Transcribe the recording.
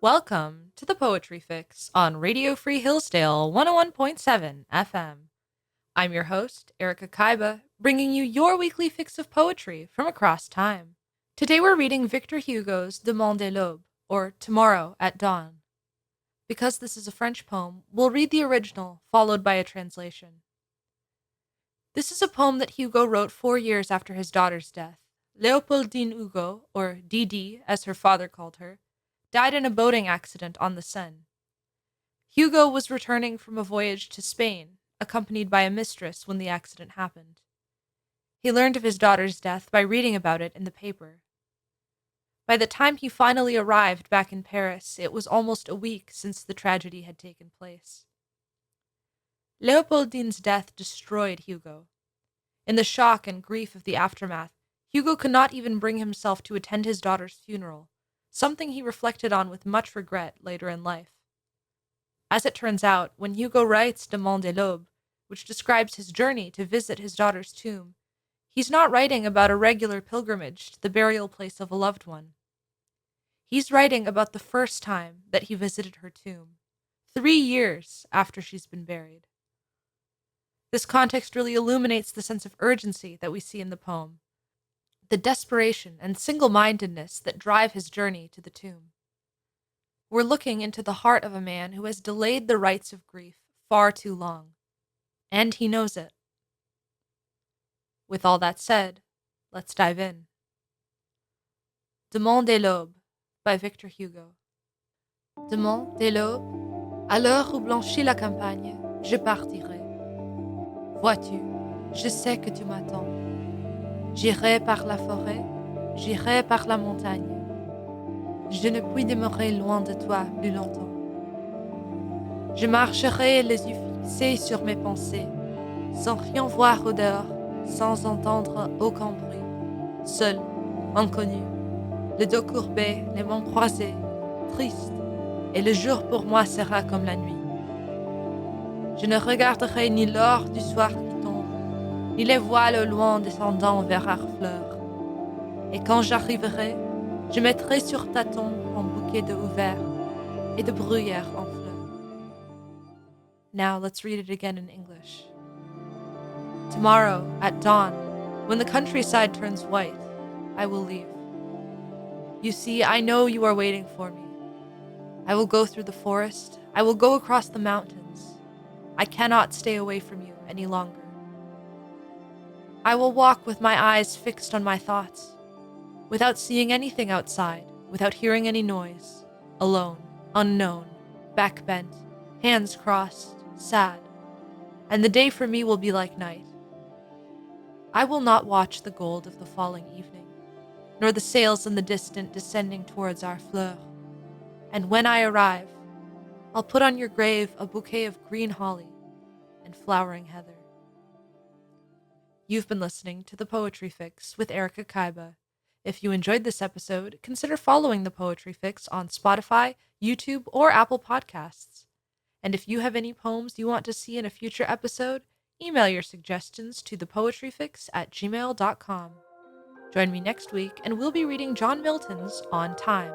Welcome to the Poetry Fix on Radio Free Hillsdale 101.7 FM. I'm your host, Erika Kyba, bringing you your weekly fix of poetry from across time. Today we're reading Victor Hugo's Demain de l'aube, or Tomorrow at Dawn. Because this is a French poem, we'll read the original, followed by a translation. This is a poem that Hugo wrote 4 years after his daughter's death. Léopoldine Hugo, or Didi, as her father called her, died in a boating accident on the Seine. Hugo was returning from a voyage to Spain, accompanied by a mistress when the accident happened. He learned of his daughter's death by reading about it in the paper. By the time he finally arrived back in Paris, it was almost a week since the tragedy had taken place. Léopoldine's death destroyed Hugo. In the shock and grief of the aftermath, Hugo could not even bring himself to attend his daughter's funeral, something he reflected on with much regret later in life. As it turns out, when Hugo writes Demain de l'aube, which describes his journey to visit his daughter's tomb, he's not writing about a regular pilgrimage to the burial place of a loved one. He's writing about the first time that he visited her tomb, 3 years after she's been buried. This context really illuminates the sense of urgency that we see in the poem, the desperation and single-mindedness that drive his journey to the tomb. We're looking into the heart of a man who has delayed the rites of grief far too long, and he knows it. With all that said, let's dive in. Demain de l'aube by Victor Hugo. Demain de l'aube, à l'heure où blanchit la campagne, je partirai. Vois-tu, je sais que tu m'attends. J'irai par la forêt, j'irai par la montagne. Je ne puis demeurer loin de toi plus longtemps. Je marcherai les yeux fixés sur mes pensées, sans rien voir au dehors, sans entendre aucun bruit. Seul, inconnu, le dos courbé, les mains croisées, triste, et le jour pour moi sera comme la nuit. Je ne regarderai ni l'or du soir qui tombe, ni les voiles au loin descendant vers Harfleur. Et quand j'arriverai, je mettrai sur ta tombe un bouquet de houverts et de bruyères en fleurs. Now let's read it again in English. Tomorrow, at dawn, when the countryside turns white, I will leave. You see, I know you are waiting for me. I will go through the forest. I will go across the mountains. I cannot stay away from you any longer. I will walk with my eyes fixed on my thoughts, without seeing anything outside, without hearing any noise, alone, unknown, back bent, hands crossed, sad, and the day for me will be like night. I will not watch the gold of the falling evening, nor the sails in the distant descending towards Harfleur, and when I arrive, I'll put on your grave a bouquet of green holly and flowering heather. You've been listening to The Poetry Fix with Erika Kyba. If you enjoyed this episode, consider following The Poetry Fix on Spotify, YouTube, or Apple Podcasts. And if you have any poems you want to see in a future episode, email your suggestions to thepoetryfix@gmail.com. Join me next week, and we'll be reading John Milton's On Time.